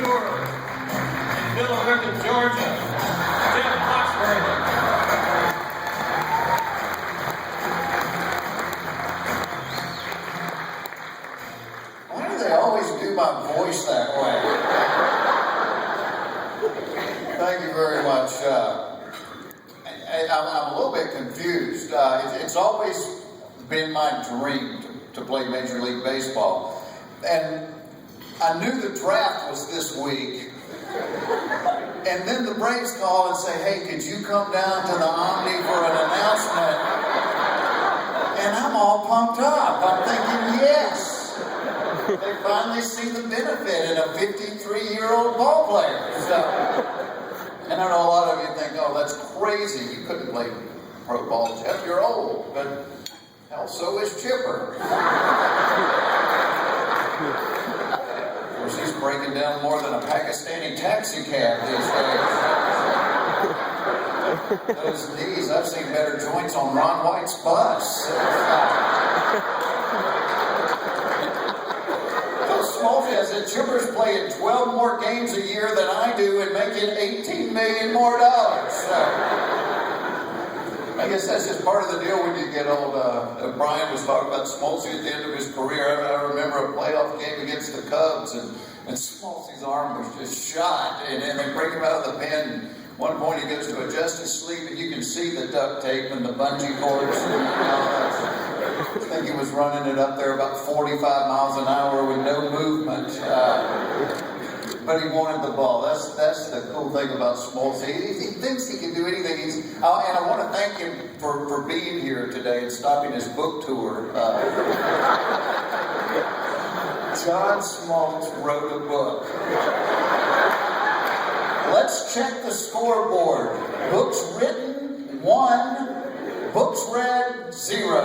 tour in Middle America, Georgia. Tim Foxworthy. Why do they always do my voice that way? Thank you very much. I'm a little bit confused. It's always been my dream to play Major League Baseball. And I knew the draft was this week. And then the Braves call and say, hey, could you come down to the Omni for an announcement? And I'm all pumped up. I'm thinking, yes. They finally see the benefit in a 53-year-old ball player. And I know a lot of you think, oh, that's crazy. You couldn't play pro ball, Jeff. You're old. But hell, so is Chipper. Of course, he's breaking down more than a Pakistani taxi cab these days. Those knees, I've seen better joints on Ron White's bus. Smoltz has it. Chipper's playing 12 more games a year than I do and making $18 million more. So, I guess that's just part of the deal when you get old. Brian was talking about Smoltz at the end of his career. I remember a playoff game against the Cubs, and Smoltz's arm was just shot, and they bring him out of the pen. One point he goes to adjust his sleeve, and you can see the duct tape and the bungee cords. I think he was running it up there about 45 miles an hour with no movement. But he wanted the ball. That's the cool thing about Smoltz. He thinks he can do anything. And I want to thank him for being here today and stopping his book tour. John Smoltz wrote a book. Let's check the scoreboard. Books written, 1. Books read, 0.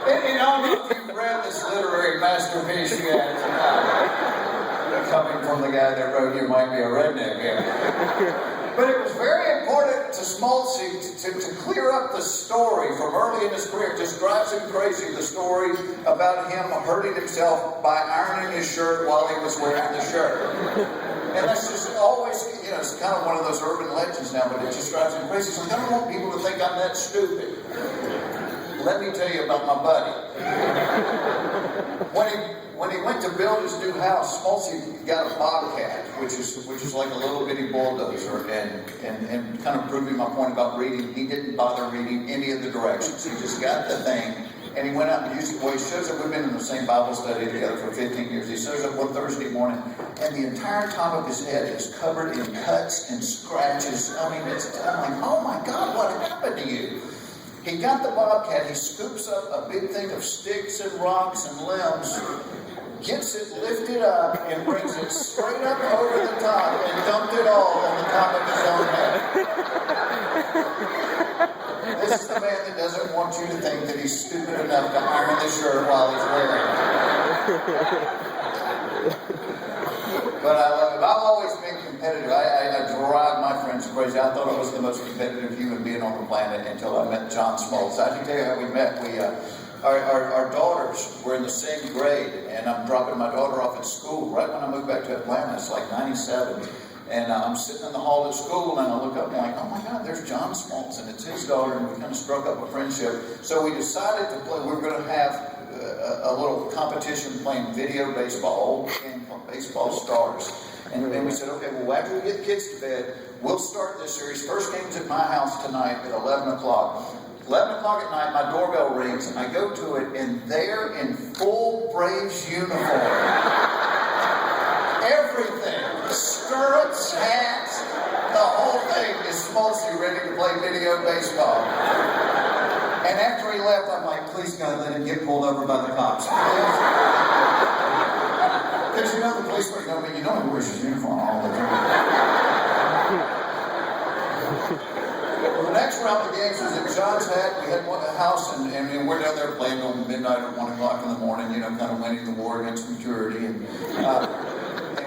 And I don't know if you've read this literary masterpiece yet. Coming from the guy that wrote You Might Be a Redneck. Yeah. But it was very important to Smoltz to clear up the story from early in his career. It just drives him crazy, the story about him hurting himself by ironing his shirt while he was wearing the shirt. And that's just always, it's kind of one of those urban legends now, but it just drives him crazy. So I don't want people to think I'm that stupid. Let me tell you about my buddy. When he went to build his new house, Smoltz got a Bobcat, which is like a little bitty bulldozer, and kind of proving my point about reading, he didn't bother reading any of the directions. He just got the thing, and he went out and used it. Well, he shows up, we've been in the same Bible study together for 15 years. He shows up one Thursday morning, and the entire top of his head is covered in cuts and scratches. I mean, I'm like, oh my God, what happened to you? He got the Bobcat, he scoops up a big thing of sticks and rocks and limbs, gets it lifted up and brings it straight up over the top and dumped it all on the top of his own head. This is the man that doesn't want you to think that he's stupid enough to iron the shirt while he's wearing it. But I love it. I've always been competitive. I drive my friends crazy. I thought I was the most competitive human being on the planet until I met John Smoltz. I can tell you how we met. Our daughters were in the same grade, and I'm dropping my daughter off at school right when I moved back to Atlanta. It's like 97. And I'm sitting in the hall at school, and I look up and I'm like, oh my God, there's John Smoltz, and it's his daughter, and we kind of struck up a friendship. So we decided to play. We were going to have a little competition playing video baseball, old game called Baseball Stars. And then we said, okay, well, after we get the kids to bed, we'll start this series. First game's at my house tonight at 11 o'clock. 11 o'clock at night, my doorbell rings, and I go to it, and they're in full Braves uniform. Everything. Stirrups, hats, the whole thing is Smoltz ready to play video baseball. And after he left, I'm like, please God, let him get pulled over by the cops. Because the police were going, you know he wears his uniform all the time. Well, the next round of games was at John's We had a house, and we're down there playing till midnight or 1 o'clock in the morning, kind of winning the war against maturity. And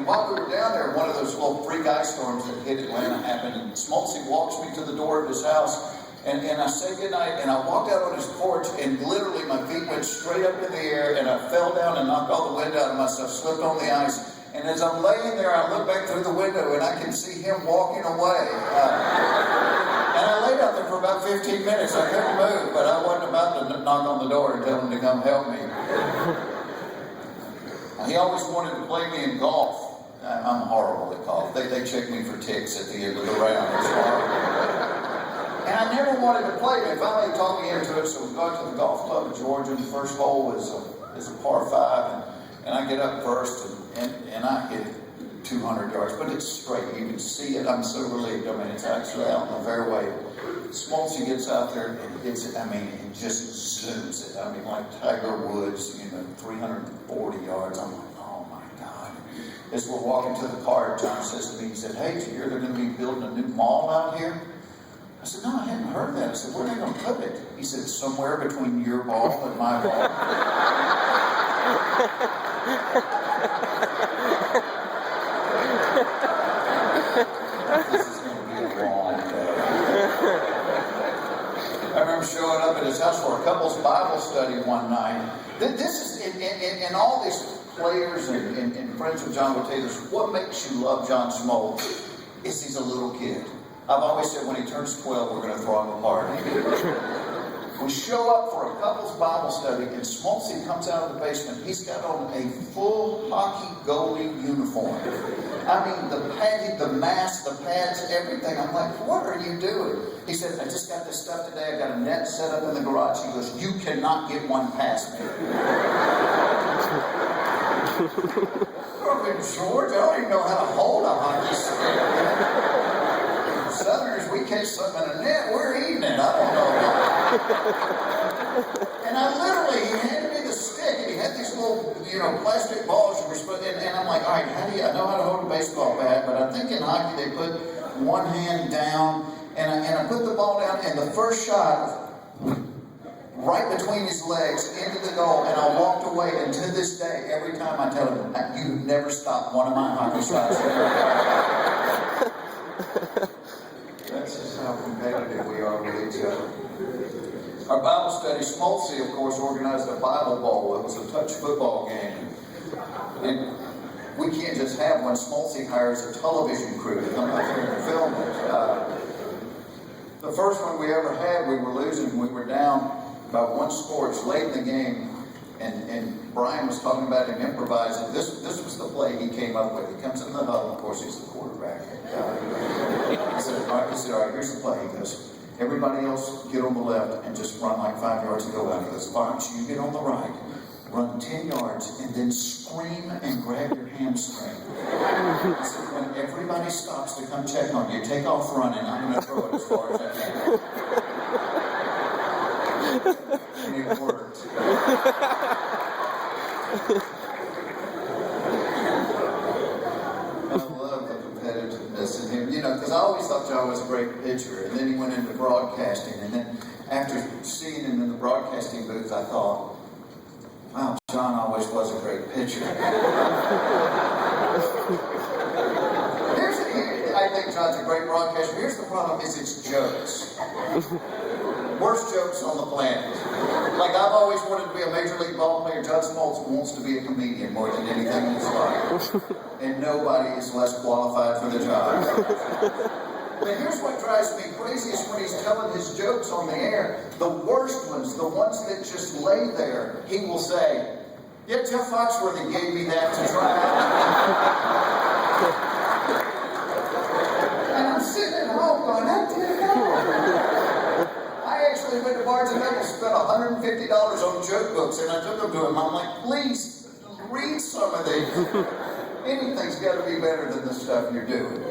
while we were down there, one of those little freak ice storms that hit Atlanta happened, and Smoltz walks me to the door of his house, And I said goodnight, and I walked out on his porch, and literally my feet went straight up in the air, and I fell down and knocked all the wind out of myself, slipped on the ice. And as I'm laying there, I look back through the window, and I can see him walking away. And I laid out there for about 15 minutes. I couldn't move, but I wasn't about to knock on the door and tell him to come help me. He always wanted to play me in golf. I'm horrible at golf. They check me for ticks at the end of the round. It's horrible. And I never wanted to play. They finally talked me into it, so we go to the golf club in Georgia. The first hole is a par 5, and I get up first, and I hit it 200 yards, but it's straight. You can see it. I'm so relieved. I mean, it's actually out in the fairway. Smoltz gets out there and hits it. I mean, it just zooms it. I mean, like Tiger Woods, 340 yards. I'm like, oh my God. As we're walking to the car, John says to me, he said, hey, did you hear they're going to be building a new mall out here? I said, no, I hadn't heard that. I said, where are they going to put it? He said, somewhere between your ball and my ball. This is going to be a long day. I remember showing up at his house for a couple's Bible study one night. This is, and all these players and friends of John will tell you this, what makes you love John Smoltz is he's a little kid. I've always said when he turns 12, we're going to throw him a party. We show up for a couple's Bible study, and Smoltz comes out of the basement. He's got on a full hockey goalie uniform. I mean, the pad, the mask, the pads, everything. I'm like, what are you doing? He said, I just got this stuff today. I got a net set up in the garage. He goes, you cannot get one past me. From in Georgia, I don't even know how to hold a hockey stick. Southerners, we catch something in a net, we're eating it. I don't know. And I literally, he handed me the stick, and he had these little, plastic balls you were supposed, and I'm like, all right, I know how to hold a baseball bat, but I think in hockey they put one hand down, and I put the ball down, and the first shot, right between his legs, into the goal, and I walked away, and to this day, every time I tell him, you've never stopped one of my hockey shots. That's just how competitive we are with each other. Our Bible study, Smoltz, of course, organized a Bible Bowl. It was a touch football game. And we can't just have one. Smoltz hires a television crew to come out here and film it. The first one we ever had, we were losing. We were down by one score. It's late in the game. And Brian was talking about him improvising. This was the play he came up with. He comes in the huddle. Of course, he's the quarterback. He said, all right, here's the play. He goes, everybody else get on the left and just run like 5 yards and go out. He goes, Fox, you get on the right, run 10 yards, and then scream and grab your hamstring. He said, when everybody stops to come check on you, take off running. I'm going to throw it as far as I can. And it worked. I love the competitiveness in him, because I always thought John was a great pitcher, and then he went into broadcasting, and then after seeing him in the broadcasting booth, I thought, wow, John always was a great pitcher. I think John's a great broadcaster. Here's the problem, is it's jokes. Worst jokes on the planet. Like, I've always wanted to be a major league ball player. John Smoltz wants to be a comedian more than anything in his life. And nobody is less qualified for the job. But here's what drives me crazy is when he's telling his jokes on the air, the worst ones, the ones that just lay there, he will say, yeah, Jeff Foxworthy gave me that to try out. And I'm sitting at home going, I actually went to Barnes & Noble, spent $150 on joke books, and I took them to him. I'm like, please, read some of these. Anything's got to be better than the stuff you're doing.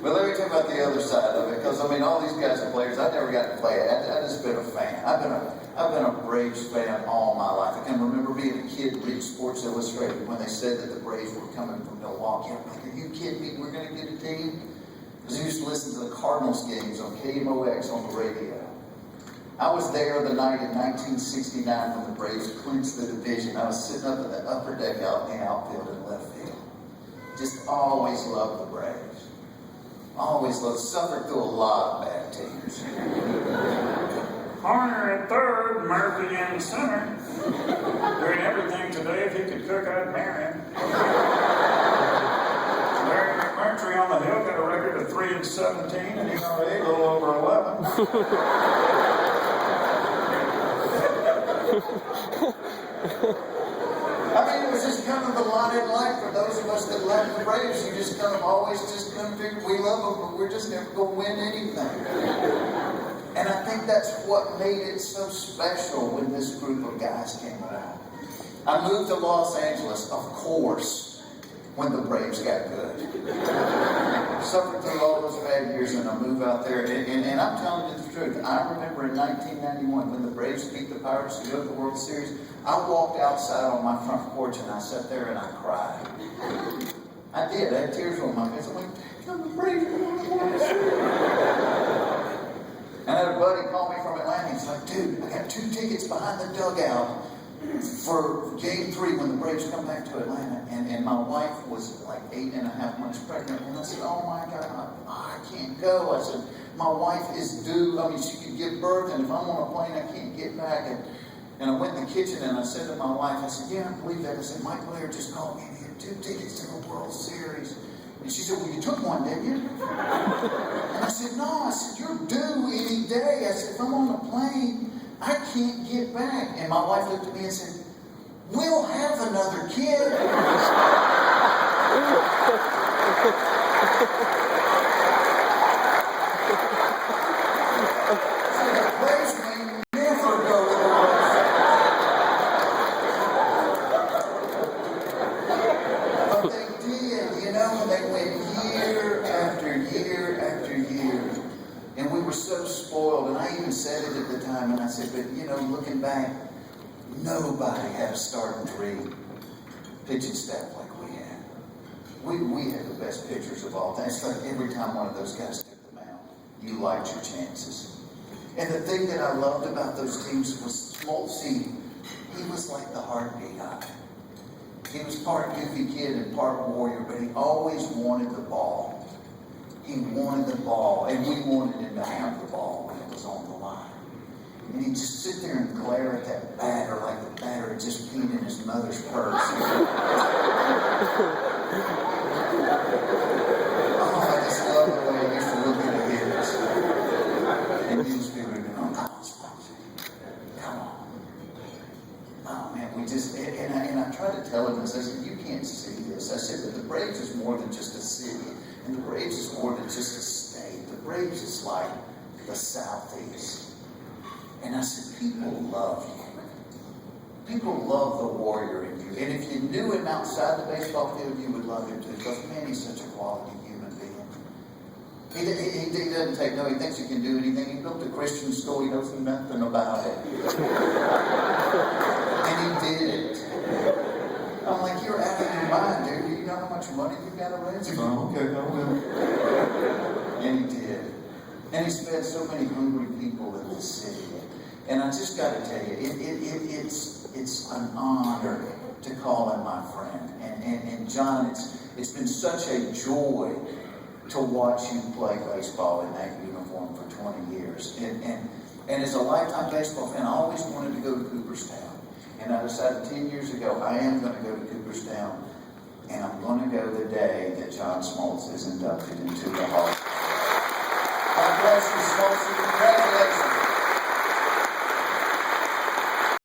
But let me tell you about the other side of it, because, all these guys are players. I never got to play it. I just been a fan. I've been a Braves fan all my life. I can remember being a kid reading Sports Illustrated when they said that the Braves were coming from Milwaukee. I'm like, are you kidding me? We're going to get a team? Because I used to listen to the Cardinals games on KMOX on the radio. I was there the night in 1969 when the Braves clinched the division. I was sitting up in the upper deck out in the outfield in left field. Just always loved the Braves. Always loved, suffered through a lot of bad teams. Corner at third, Murphy in center. Doing everything today. If he could cook, I'd marry him. Larry McMurtry on the hill got a record of 3-17, and he's already a little over 11. I mean, it was just kind of the lot in life for those of us that love the Braves. You just kind of always just kind of figure we love them, but we're just never going to win anything. And I think that's what made it so special when this group of guys came around. I moved to Los Angeles, of course, when the Braves got good. Suffered through all those bad years, and I moved out there. And I'm telling you the truth. I remember in 1991 when the Braves beat the Pirates to go to the World Series. I walked outside on my front porch and I sat there and I cried. I did. I had tears on my face. I'm like, the Braves are going to the World Series. And I had a buddy call me from Atlanta. He's like, dude, I got 2 tickets behind the dugout for Game 3 when the Braves come back to Atlanta. And my wife was like 8.5 months pregnant. And I said, oh my God, I can't go. I said, my wife is due. I mean, she could give birth, and if I'm on a plane, I can't get back. And I went in the kitchen and I said to my wife, I said, yeah, I believe that. I said, Mike Blair just called me. He had 2 tickets to the World Series. And she said, well, you took one, didn't you? And I said, no. I said, you're due any day. I said, if I'm on a plane, I can't get back. And my wife looked at me and said, we'll have another kid. So the Braves may never go to the World Series. But they did, you know, they went year after year after year. And we were so spoiled, and I even said it at the time, and I said, but you know, looking back, nobody had a starting 3 pitching staff like we had. We had the best pitchers of all time. It's like every time one of those guys took the mound, you liked your chances. And the thing that I loved about those teams was Smoltz. He was like the heartbeat of it. He was part goofy kid and part warrior, but he always wanted the ball. He wanted the ball, and we wanted him to have the ball when it was on the line. And he'd just sit there and glare at that batter like the batter had just peed in his mother's purse. Oh, I just love the way he used to look at the hitters. And these people would go, oh, come on, Smoltz. Come on. Oh, man, we just, and I tried to tell him this. I said, you can't see this. I said, but the Braves is more than just a city. And the Braves is more than just a state. The Braves is like the Southeast. And I said, people love you. People love the warrior in you. And if you knew him outside the baseball field, you would love him too. Because, man, he's such a quality human being. He doesn't take no, he thinks he can do anything. He built a Christian school, he knows nothing about it. And he did it. I'm like, you're out of your mind, dude. Do you know how much money you've got to raise? He's like, oh, okay, I will. And he did. And he's fed so many hungry people in this city. And I just got to tell you, it's an honor to call him my friend. And John, it's been such a joy to watch you play baseball in that uniform for 20 years. And as a lifetime baseball fan, I always wanted to go to Cooperstown. And I decided 10 years ago, I am going to go to Cooperstown. And I'm going to go the day that John Smoltz is inducted into the Hall of Fame. God bless you, Smoltz. Congratulations.